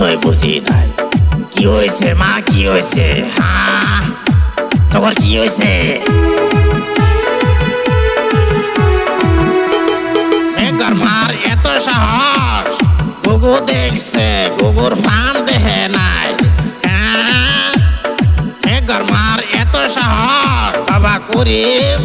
কিছুই বুঝি নাই। কি হয়েছে মা, কি হয়েছে? হ্যাঁ, তোমার কি হয়েছে? মার এত সাহস, গুগু দেখছে, গুগুর ফান দেখে নাই। হ্যাঁ, মার এত সাহস, বাবা করিম